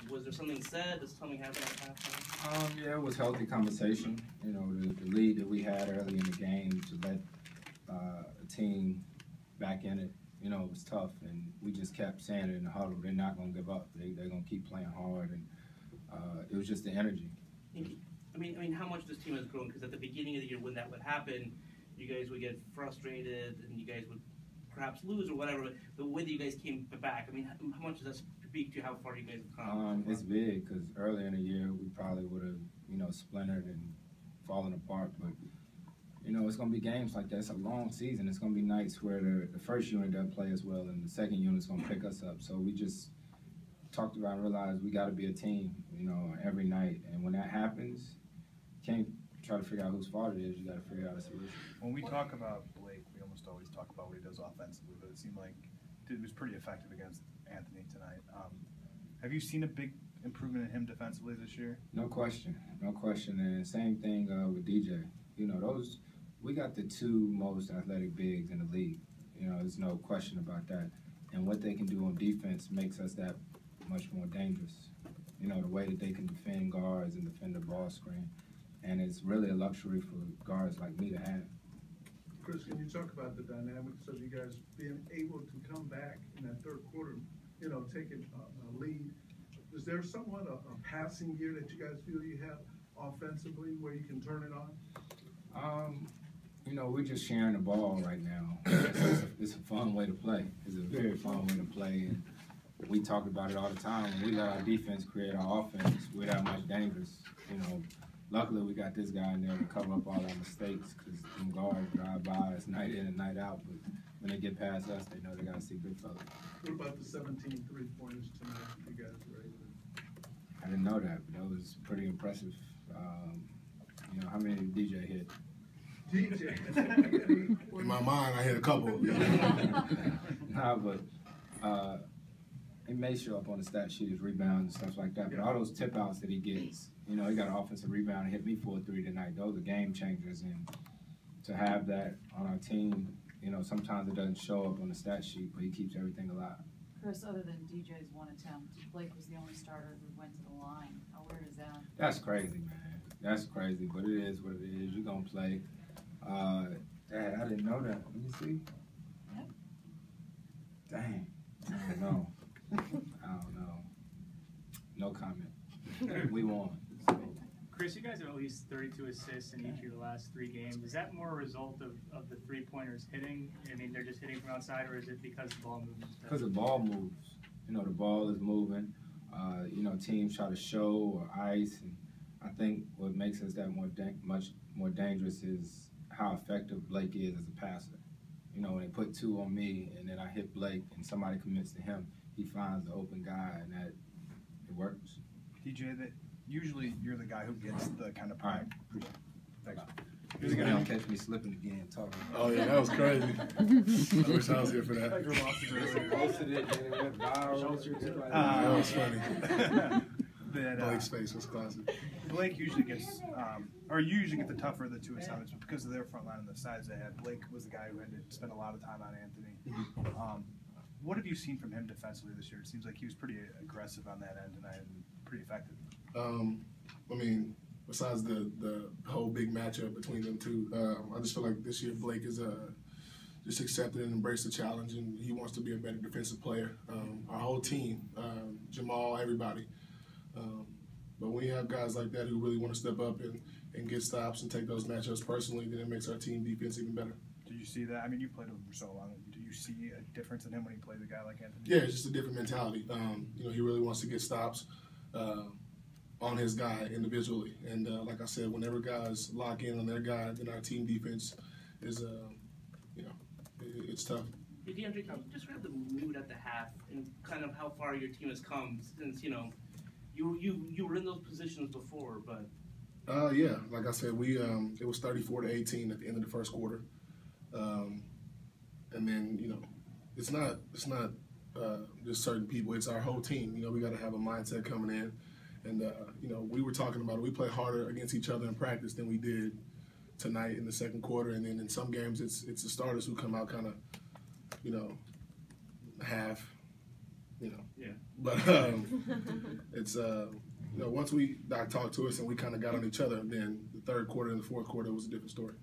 Was there something said? Did something happen at halftime? Yeah, it was healthy conversation. You know, the lead that we had early in the game to let a team back in it, you know, it was tough. And we just kept saying it in the huddle. They're not going to give up. They're going to keep playing hard. And it was just the energy. I mean, how much this team has grown? Because at the beginning of the year, when that would happen, you guys would get frustrated and you guys would perhaps lose or whatever. But the way that you guys came back, I mean, how much does that speak to how far you guys have come? It's big because earlier in the year we probably would have, you know, splintered and fallen apart. But you know, it's going to be games like that. It's a long season. It's going to be nights where the first unit doesn't play as well and the second unit's going to pick us up. So we just talked about and realized we got to be a team, you know, every night. And when that happens, you can't try to figure out whose fault it is. You got to figure out a solution. When we talk about Blake, we almost always talk about what he does offensively, but it seemed like it was pretty effective against Anthony tonight. Have you seen a big improvement in him defensively this year? No question, no question. And same thing with DJ. You know, we got the two most athletic bigs in the league. You know, there's no question about that. And what they can do on defense makes us that much more dangerous. You know, the way that they can defend guards and defend the ball screen. And it's really a luxury for guards like me to have. Chris, can you talk about the dynamics of you guys being able to come back in that third quarter, you know, taking a lead? Is there somewhat a passing gear that you guys feel you have offensively where you can turn it on? You know, we're just sharing the ball right now. It's a fun way to play. It's a very fun way to play. And we talk about it all the time. When we let our defense create our offense, we're that much dangerous. You know, luckily we got this guy in there to cover up all our mistakes because them guards drive by us night in and night out. But when they get past us, they know they got to see big fellas. What about the 17 3-pointers tonight you guys were able to? I didn't know that, but that was pretty impressive. You know, how many did DJ hit? DJ. In my mind, I hit a couple. Nah, but it may show up on the stat sheet as rebounds and stuff like that. But all those tip outs that he gets, you know, he got an offensive rebound and hit me for a 3 tonight. Those are game changers. And to have that on our team, you know, sometimes it doesn't show up on the stat sheet, but he keeps everything alive. Chris, other than DJ's one attempt, Blake was the only starter who went to the line. How weird is that? That's crazy, man. That's crazy, but it is what it is. You're going to play. Dad, I didn't know that. Let me see. Yep. Dang. I don't know. I don't know. No comment. We won. So. Chris, you guys have at least 32 assists in each of your last 3 games. Is that more a result of the 3-pointers hitting? I mean, they're just hitting from outside, or is it because the ball moves? Because the ball moves. You know, the ball is moving. You know, teams try to show or ice. And I think what makes us that much more dangerous is how effective Blake is as a passer. You know, when they put 2 on me and then I hit Blake and somebody commits to him, he finds the open guy and that it works. DJ, that usually you're the guy who gets the kind of prime. All right. Thanks. You're going to catch me slipping again talking. Oh, yeah, that was crazy. I wish I was here for that. Posted it and it went viral. That was funny. That, Blake's face was classic. Blake usually gets, or you usually get the tougher of the 2 assignments, but because of their front line and the size they had, Blake was the guy who had to spend a lot of time on Anthony. What have you seen from him defensively this year? It seems like he was pretty aggressive on that end tonight and pretty effective. I mean, besides the whole big matchup between them two, I just feel like this year Blake is just accepted and embraced the challenge, and he wants to be a better defensive player. Our whole team, Jamal, everybody. But when you have guys like that who really want to step up and get stops and take those matchups personally, then it makes our team defense even better. Do you see that? I mean, you played with him for so long. Do you see a difference in him when he plays a guy like Anthony? Yeah, it's just a different mentality. You know, he really wants to get stops on his guy individually. And like I said, whenever guys lock in on their guy, then our team defense is, you know, it's tough. Hey, DeAndre, can you describe the mood at the half and kind of how far your team has come since, you know, you were in those positions before, but yeah, like I said, we it was 34-18 at the end of the first quarter, and then you know, it's not just certain people; it's our whole team. You know, we got to have a mindset coming in, and you know, we were talking about it. We play harder against each other in practice than we did tonight in the second quarter, and then in some games, it's the starters who come out kind of, you know, half. You know, yeah. But it's once Doc talked to us and we kind of got on each other, then the third quarter and the fourth quarter was a different story.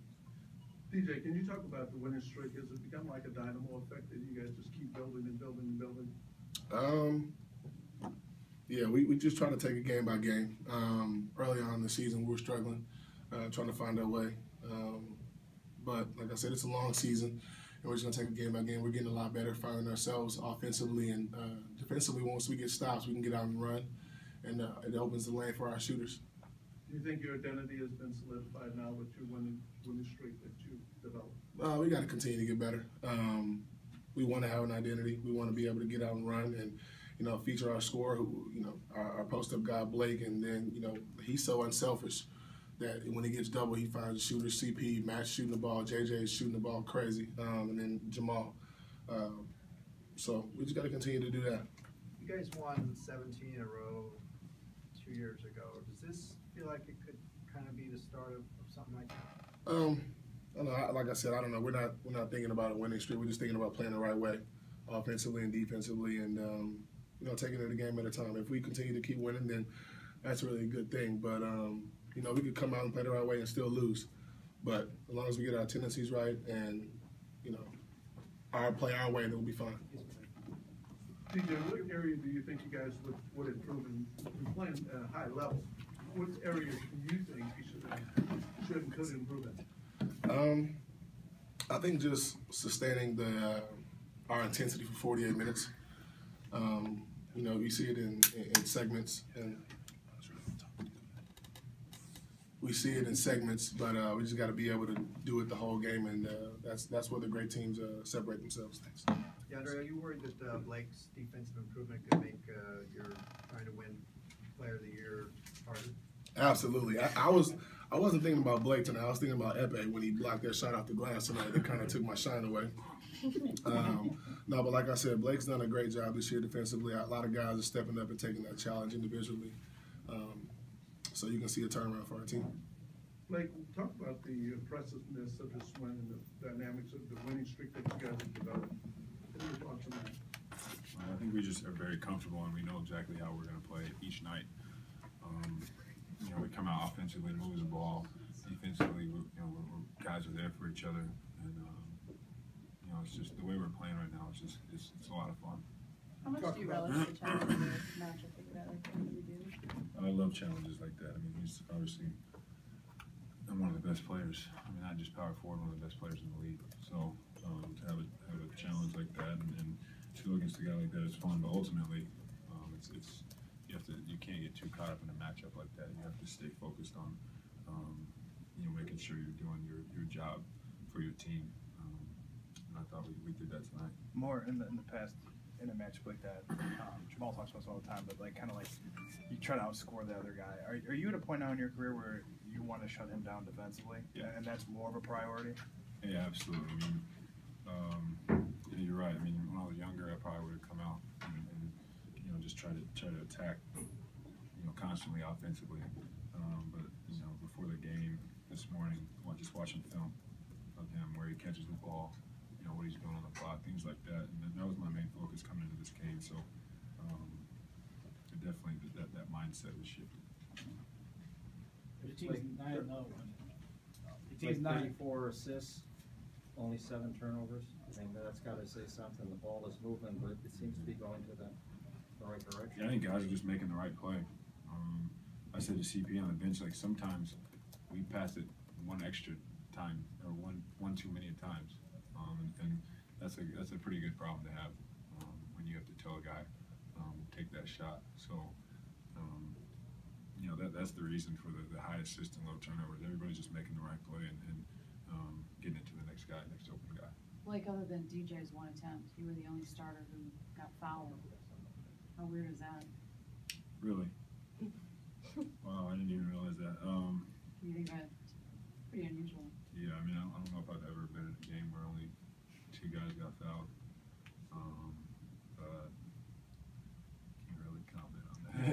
DJ, can you talk about the winning streak? Has it become like a dynamo effect that you guys just keep building and building and building? Yeah, we just try to take it game by game. Early on in the season, we were struggling, trying to find our way. But like I said, it's a long season, and we're just going to take it game by game. We're getting a lot better, finding ourselves offensively and defensively. Once we get stops, we can get out and run, and it opens the lane for our shooters. Do you think your identity has been solidified now with your winning streak that you developed? We got to continue to get better. We want to have an identity. We want to be able to get out and run and, feature our scorer, who, our post-up guy, Blake, and then, he's so unselfish that when he gets double, he finds a shooter. CP, Matt's shooting the ball, JJ is shooting the ball crazy, and then Jamal. So we just got to continue to do that. You guys won 17 in a row 2 years ago. Does this feel like it could kind of be the start of something like that? I don't know. Like I said, I don't know. We're not thinking about a winning streak. We're just thinking about playing the right way, offensively and defensively, and taking it a game at a time. If we continue to keep winning, then that's really a good thing. But we could come out and play the right way and still lose. But as long as we get our tendencies right and play our way, then we'll be fine. DJ, what area do you think you guys would improve in playing at a high level? What areas do you think you should and could improve in? I think just sustaining our intensity for 48 minutes. You see it in segments, and we see it in segments, but we just got to be able to do it the whole game, and that's where the great teams separate themselves. Thanks. DeAndre, are you worried that Blake's defensive improvement could make your trying to win Player of the Year harder? Absolutely. I wasn't thinking about Blake tonight. I was thinking about Epe when he blocked that shot off the glass tonight. That kind of took my shine away. No, but like I said, Blake's done a great job this year defensively. A lot of guys are stepping up and taking that challenge individually. So you can see a turnaround for our team. Blake, talk about the impressiveness of this win and the dynamics of the winning streak that you guys have developed. What are your thoughts on that? I think we just are very comfortable and we know exactly how we're going to play each night. We come out offensively, move the ball. Defensively, guys are there for each other, and it's just the way we're playing right now. It's a lot of fun. How much do you relish the challenge of the matchup like that? Like, what do you do? I love challenges like that. I mean, he's obviously one of the best players. I mean, not just power forward, one of the best players in the league. So to have a challenge like that and to go against a guy like that is fun. But ultimately, you can't get too caught up in a matchup like that. You have to stay focused on making sure you're doing your job for your team. And I thought we did that tonight. More in the past, in a matchup like that, Jamal talks about this all the time, but kind of like you try to outscore the other guy. Are you at a point now in your career where you want to shut him down defensively? Yeah. And that's more of a priority? Yeah, absolutely. I mean, you're right. I mean, when I was younger, I probably would have come out and just try to attack, constantly offensively. But before the game this morning, just watching film of him where he catches the ball, what he's doing on the block, things like that, and that was my main focus coming into this game. So definitely that mindset was shifted. The team's 9-0. The team's 94 assists, only 7 turnovers. I think that's got to say something. The ball is moving, but it seems to be going to the right direction. Yeah, I think guys are just making the right play. I said to CP on the bench, like sometimes we pass it one extra time or one too many times, and that's a pretty good problem to have when you have to tell a guy take that shot. So that's the reason for the high assist and low turnovers. Everybody's just making the right play and getting it to the next open guy. Like, other than DJ's one attempt, you were the only starter who got fouled. How weird is that? Really? Wow, I didn't even realize that. You think that's pretty unusual? Yeah, I mean, I don't know if I've ever been in a game where only 2 guys got fouled. But can't really comment on that.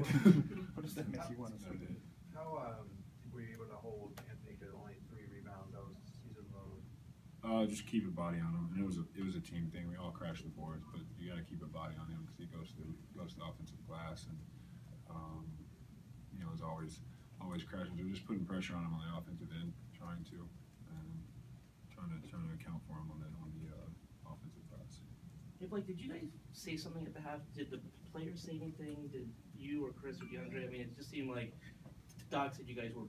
What does that make you want to say? How were you able to hold Anthony to only 3 rebounds? That was season low. Just keep a body on him, and it was a team thing. We all crashed the boards, but you got to keep a body on him because he goes to the offensive glass, and always crashing. So just putting pressure on him on the offensive end, trying to account for him on the offensive side. Hey Blake, did you guys say something at the half? Did the players say anything? Did you or Chris or DeAndre? I mean, it just seemed like Doc said you guys were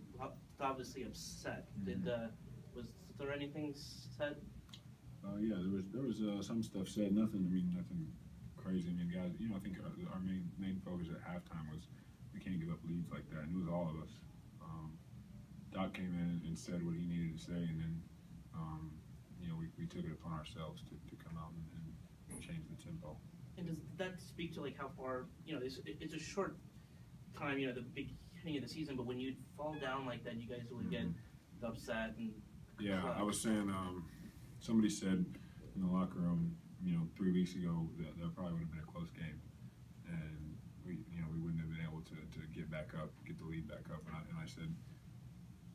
obviously upset. Mm-hmm. Was there anything said? Yeah, there was some stuff said. Nothing crazy. I mean, guys, I think our main focus at halftime was we can't give up leads like that, and it was all of us. Doc came in and said what he needed to say, and then we took it upon ourselves to come out and change the tempo. And does that speak to like how far it's a short time, the beginning of the season, but when you fall down like that, you guys would get upset and. Yeah, I was saying. Somebody said in the locker room, 3 weeks ago that probably would have been a close game, and we wouldn't have been able to get back up, get the lead back up. And I said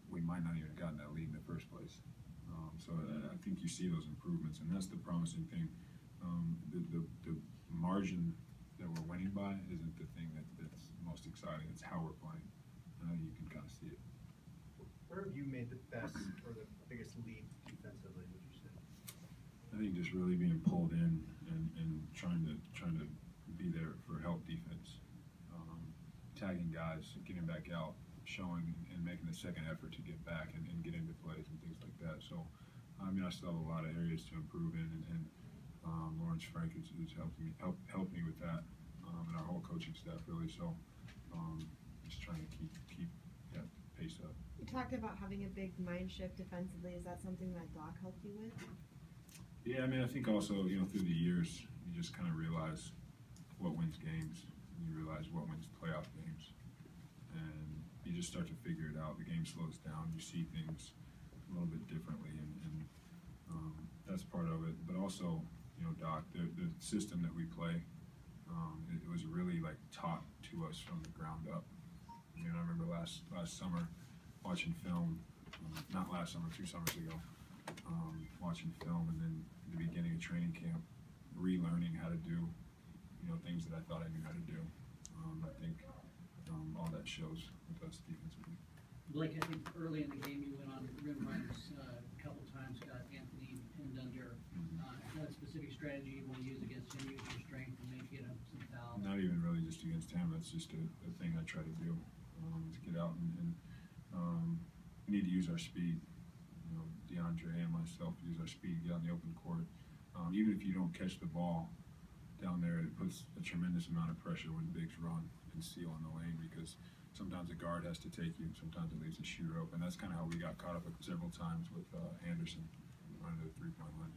we might not even have gotten that lead in the first place. So I think you see those improvements, and that's the promising thing. The margin that we're winning by isn't the thing that's most exciting. It's how we're playing. You can kind of see it. Where have you made the best or the biggest lead defensively, would you say? I think just really being pulled in and trying to be there for help defense, tagging guys, getting back out, showing and making a second effort to get back and get into plays and things like that. So, I mean, I still have a lot of areas to improve in, and Lawrence Frank has helped me with that, and our whole coaching staff really. So, just trying to keep that pace up. You talked about having a big mind shift defensively. Is that something that Doc helped you with? Yeah, I mean, I think also, through the years, you just kind of realize what wins games, and you realize what wins playoff games, and you just start to figure it out. The game slows down. You see things a little bit differently, and that's part of it. But also, Doc, the system that we play, it was really like taught to us from the ground up. I remember last summer watching film, not last summer, 2 summers ago, watching film, and then the beginning of training camp, relearning how to do, things that I thought I knew how to do. I think all that shows with us defensively. Blake, I think early in the game you went on rim runners a couple times, got Anthony pinned under. Is that a specific strategy you want to use against him, use your strength and maybe get him some fouls? Not even really just against him. That's just a thing I try to do, to get out and we need to use our speed. DeAndre and myself use our speed, get on the open court. Even if you don't catch the ball down there, it puts a tremendous amount of pressure when bigs run and seal in the lane, because sometimes a guard has to take you, sometimes it leaves a shooter open. That's kind of how we got caught up several times with Anderson running to the 3-point line.